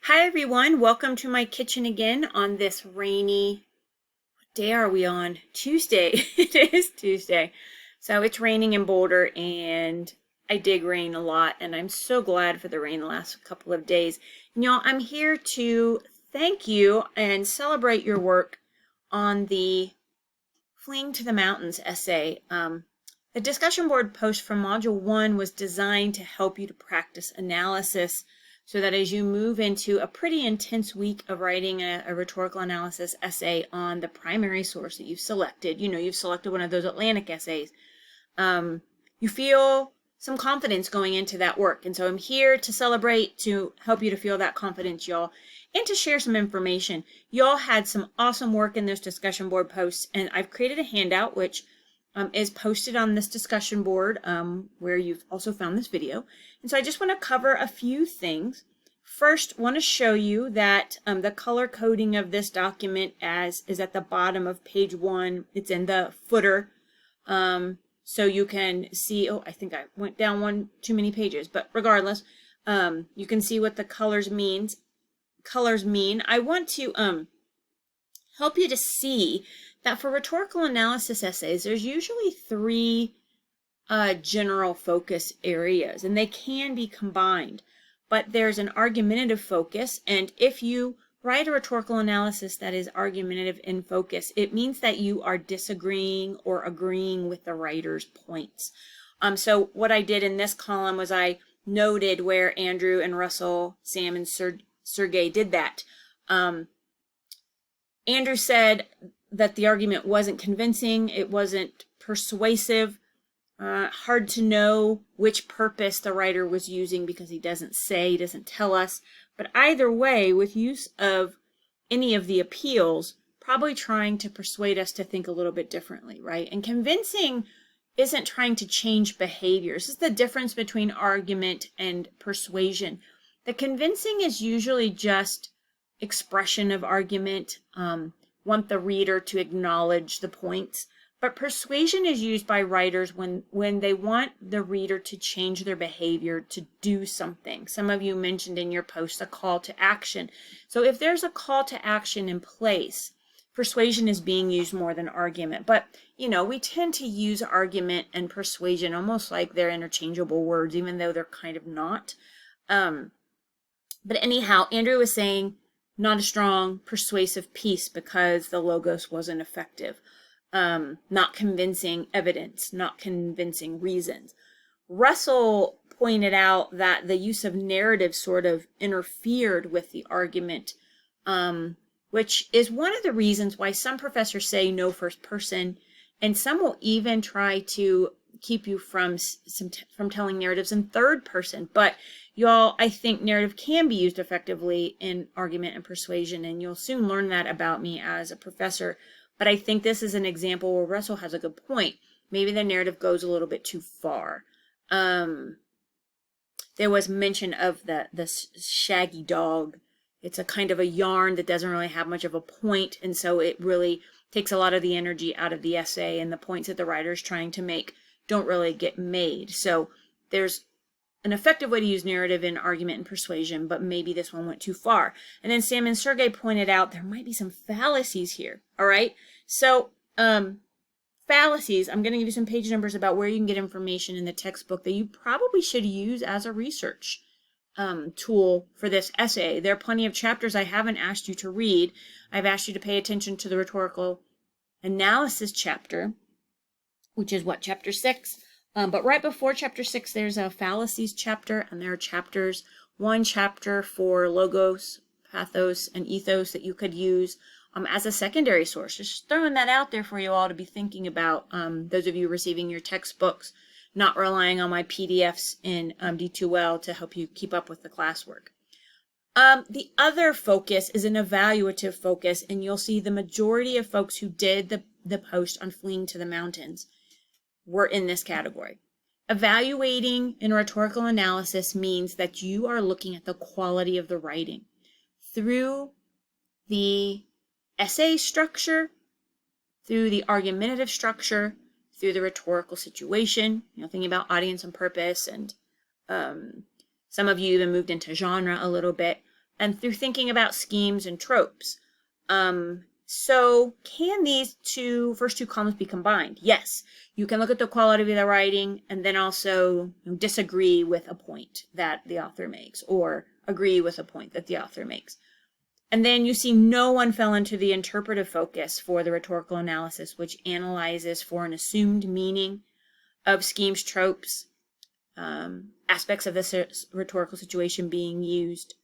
Hi everyone, welcome to my kitchen again on this rainy, what day are we on? Tuesday. It is Tuesday. So it's raining in Boulder and I dig rain a lot and I'm so glad for the rain the last couple of days. And y'all, I'm here to thank you and celebrate your work on the Fleeing to the Mountains essay. The discussion board post from Module 1 was designed to help you to practice analysis so that as you move into a pretty intense week of writing a rhetorical analysis essay on the primary source that you've selected, you've selected one of those Atlantic essays, you feel some confidence going into that work. And so I'm here to celebrate, to help you to feel that confidence, y'all, and to share some information. Y'all had some awesome work in those discussion board posts, and I've created a handout which is posted on this discussion board where you've also found this video. And so I just want to cover a few things. First, want to show you that the color coding of this document is at the bottom of page 1. It's in the footer. So you can see, oh, I think I went down one too many pages, but regardless, you can see what the colors mean. I want to help you to see that for rhetorical analysis essays, there's usually 3 general focus areas, and they can be combined. But there's an argumentative focus, and if you write a rhetorical analysis that is argumentative in focus, it means that you are disagreeing or agreeing with the writer's points. So what I did in this column was I noted where Andrew and Russell, Sam and Sergey did that. Andrew said that the argument wasn't convincing, it wasn't persuasive, hard to know which purpose the writer was using because he doesn't tell us. But either way, with use of any of the appeals, probably trying to persuade us to think a little bit differently, right? And convincing isn't trying to change behaviors. This is the difference between argument and persuasion. The convincing is usually just expression of argument, want the reader to acknowledge the points. But persuasion is used by writers when they want the reader to change their behavior, to do something. Some of you mentioned in your post a call to action. So if there's a call to action in place, persuasion is being used more than argument. But, we tend to use argument and persuasion almost like they're interchangeable words, even though they're kind of not. But anyhow, Andrew was saying not a strong, persuasive piece because the logos wasn't effective. Not convincing evidence, not convincing reasons. Russell pointed out that the use of narrative sort of interfered with the argument, which is one of the reasons why some professors say no first person, and some will even try to keep you from telling narratives in third person. But y'all, I think narrative can be used effectively in argument and persuasion, and you'll soon learn that about me as a professor. But I think this is an example where Russell has a good point. Maybe the narrative goes a little bit too far. There was mention of the shaggy dog. It's a kind of a yarn that doesn't really have much of a point, and so it really takes a lot of the energy out of the essay, and the points that the writer is trying to make don't really get made. So there's an effective way to use narrative in argument and persuasion, but maybe this one went too far. And then Sam and Sergey pointed out there might be some fallacies here. All right. So fallacies, I'm going to give you some page numbers about where you can get information in the textbook that you probably should use as a research tool for this essay. There are plenty of chapters I haven't asked you to read. I've asked you to pay attention to the rhetorical analysis chapter, which is what, chapter 6? But right before chapter 6, there's a fallacies chapter, and there are chapters, one chapter for logos, pathos, and ethos that you could use as a secondary source. Just throwing that out there for you all to be thinking about, those of you receiving your textbooks, not relying on my PDFs in D2L to help you keep up with the classwork. The other focus is an evaluative focus, and you'll see the majority of folks who did the post on Fleeing to the Mountains were in this category. Evaluating in rhetorical analysis means that you are looking at the quality of the writing through the essay structure, through the argumentative structure, through the rhetorical situation, thinking about audience and purpose, and some of you even moved into genre a little bit. and through thinking about schemes and tropes. So can these first two columns be combined? Yes. You can look at the quality of the writing and then also disagree with a point that the author makes or agree with a point that the author makes. And then you see no one fell into the interpretive focus for the rhetorical analysis, which analyzes for an assumed meaning of schemes, tropes, aspects of the rhetorical situation being used.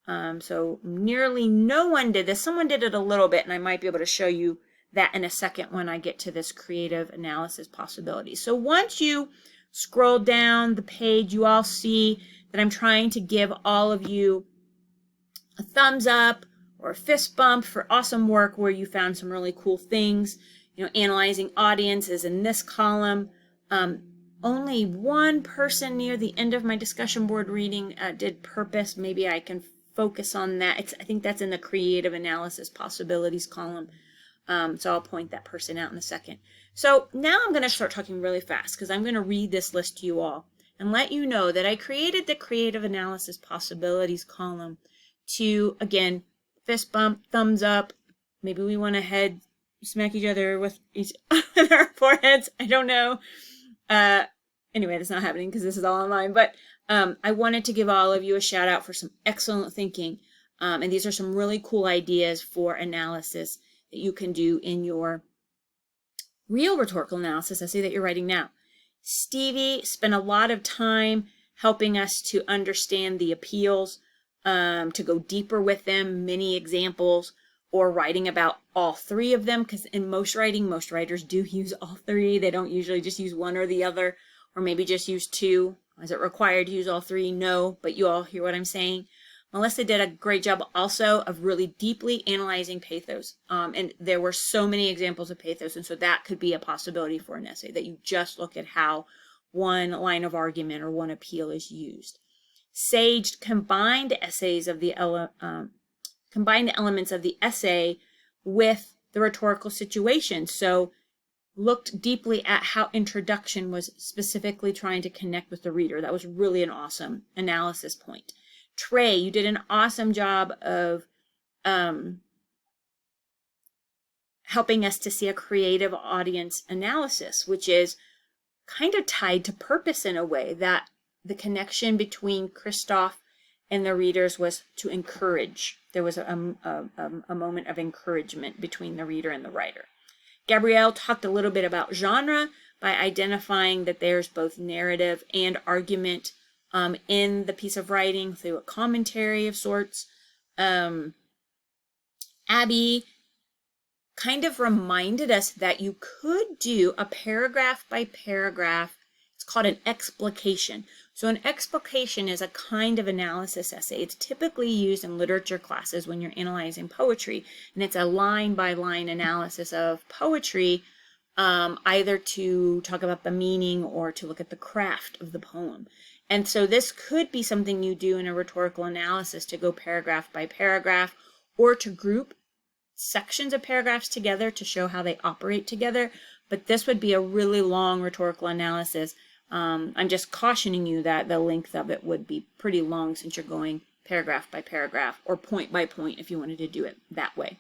So nearly no one did this. Someone did it a little bit, and I might be able to show you that in a second when I get to this creative analysis possibility. So once you scroll down the page, you all see that I'm trying to give all of you a thumbs up or a fist bump for awesome work where you found some really cool things. Analyzing audiences in this column. Only one person near the end of my discussion board reading did purpose. Maybe I can focus on that. I think that's in the creative analysis possibilities column. So I'll point that person out in a second. So now I'm going to start talking really fast because I'm going to read this list to you all and let you know that I created the creative analysis possibilities column to, again, fist bump, thumbs up. Maybe we want to head smack each other with our foreheads. I don't know. Anyway, that's not happening because this is all online. But I wanted to give all of you a shout out for some excellent thinking. And these are some really cool ideas for analysis that you can do in your real rhetorical analysis essay that you're writing now. Stevie spent a lot of time helping us to understand the appeals, to go deeper with them, many examples, or writing about all three of them, because in most writers do use all three. They don't usually just use one or the other, or maybe just use two. Is it required to use all three? No, but you all hear what I'm saying. Melissa did a great job also of really deeply analyzing pathos. And there were so many examples of pathos, and so that could be a possibility for an essay, that you just look at how one line of argument or one appeal is used. Sage combined essays of the combined elements of the essay with the rhetorical situation. So looked deeply at how introduction was specifically trying to connect with the reader. That was really an awesome analysis point. Trey, you did an awesome job of helping us to see a creative audience analysis, which is kind of tied to purpose in a way, that the connection between Christoph and the readers was to encourage. There was a moment of encouragement between the reader and the writer. Gabrielle talked a little bit about genre by identifying that there's both narrative and argument in the piece of writing through a commentary of sorts. Abby kind of reminded us that you could do a paragraph by paragraph. It's called an explication. So an explication is a kind of analysis essay. It's typically used in literature classes when you're analyzing poetry, and it's a line-by-line analysis of poetry, either to talk about the meaning or to look at the craft of the poem. And so this could be something you do in a rhetorical analysis, to go paragraph by paragraph, or to group sections of paragraphs together to show how they operate together. But this would be a really long rhetorical analysis. I'm just cautioning you that the length of it would be pretty long, since you're going paragraph by paragraph or point by point if you wanted to do it that way.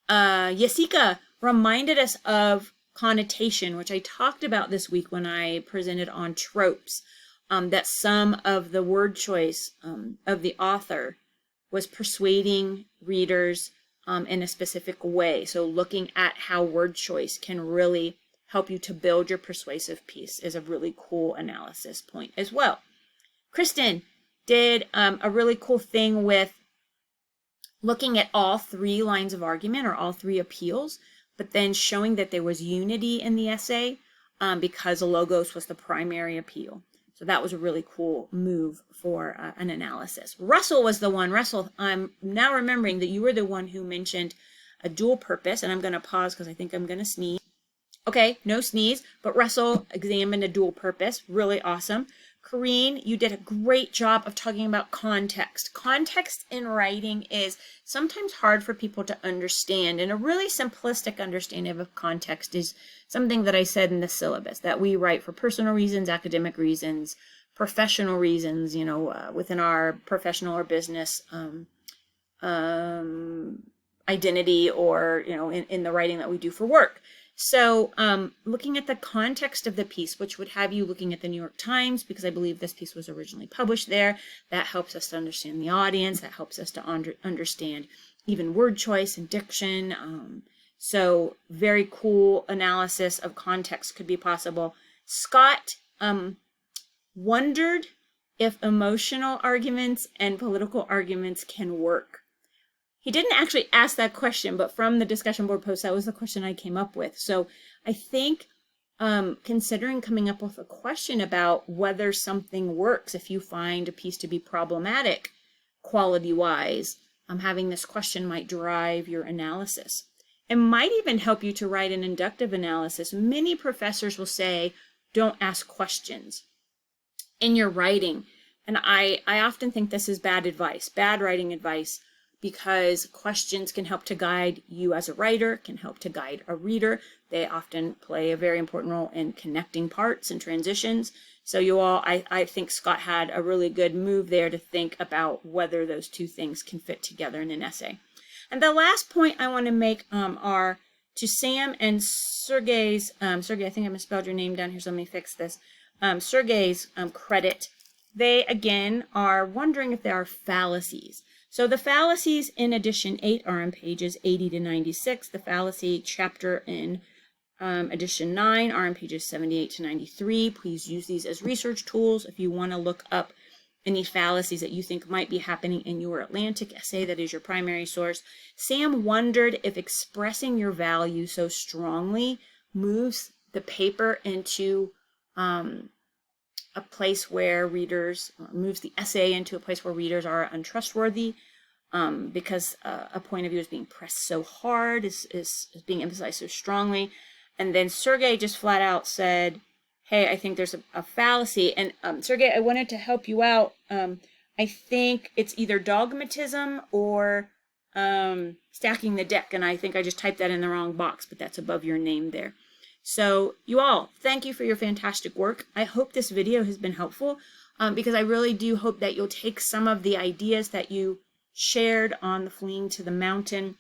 Jessica reminded us of connotation, which I talked about this week when I presented on tropes, that some of the word choice of the author was persuading readers in a specific way. So looking at how word choice can really help you to build your persuasive piece is a really cool analysis point as well. Kristen did a really cool thing with looking at all three lines of argument or all three appeals, but then showing that there was unity in the essay because the logos was the primary appeal. So that was a really cool move for an analysis. Russell was the one. Russell, I'm now remembering that you were the one who mentioned a dual purpose, and I'm going to pause because I think I'm going to sneeze. Okay, no sneeze, but Russell examined a dual purpose. Really awesome. Corrine, you did a great job of talking about context. Context in writing is sometimes hard for people to understand, and a really simplistic understanding of context is something that I said in the syllabus, that we write for personal reasons, academic reasons, professional reasons, within our professional or business identity or, in the writing that we do for work. So looking at the context of the piece, which would have you looking at the New York Times, because I believe this piece was originally published there, that helps us to understand the audience, that helps us to understand even word choice and diction. So very cool analysis of context could be possible. Scott wondered if emotional arguments and political arguments can work. He didn't actually ask that question, but from the discussion board post, that was the question I came up with. So I think considering coming up with a question about whether something works, if you find a piece to be problematic quality-wise, having this question might drive your analysis. It might even help you to write an inductive analysis. Many professors will say, don't ask questions in your writing. And I often think this is bad advice, bad writing advice, because questions can help to guide you as a writer, can help to guide a reader. They often play a very important role in connecting parts and transitions. So you all, I think Scott had a really good move there to think about whether those two things can fit together in an essay. And the last point I want to make are to Sam and Sergey's, Sergey, I think I misspelled your name down here, so let me fix this. Sergey's credit. They, again, are wondering if there are fallacies. So the fallacies in edition 8 are on pages 80 to 96. The fallacy chapter in edition 9 are on pages 78 to 93. Please use these as research tools if you want to look up any fallacies that you think might be happening in your Atlantic essay that is your primary source. Sam wondered if expressing your value so strongly moves the paper into a place where readers, moves the essay into a place where readers are untrustworthy, because a point of view is being pressed so hard, is being emphasized so strongly. And then Sergey just flat out said, hey, I think there's a fallacy. And Sergey, I wanted to help you out. I think it's either dogmatism or stacking the deck. And I think I just typed that in the wrong box, but that's above your name there. So you all, thank you for your fantastic work. I hope this video has been helpful, because I really do hope that you'll take some of the ideas that you shared on the Fleeing to the Mountain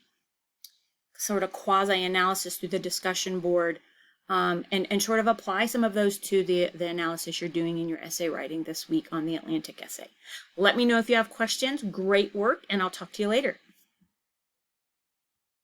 sort of quasi-analysis through the discussion board, and sort of apply some of those to the analysis you're doing in your essay writing this week on the Atlantic essay. Let me know if you have questions. Great work, and I'll talk to you later.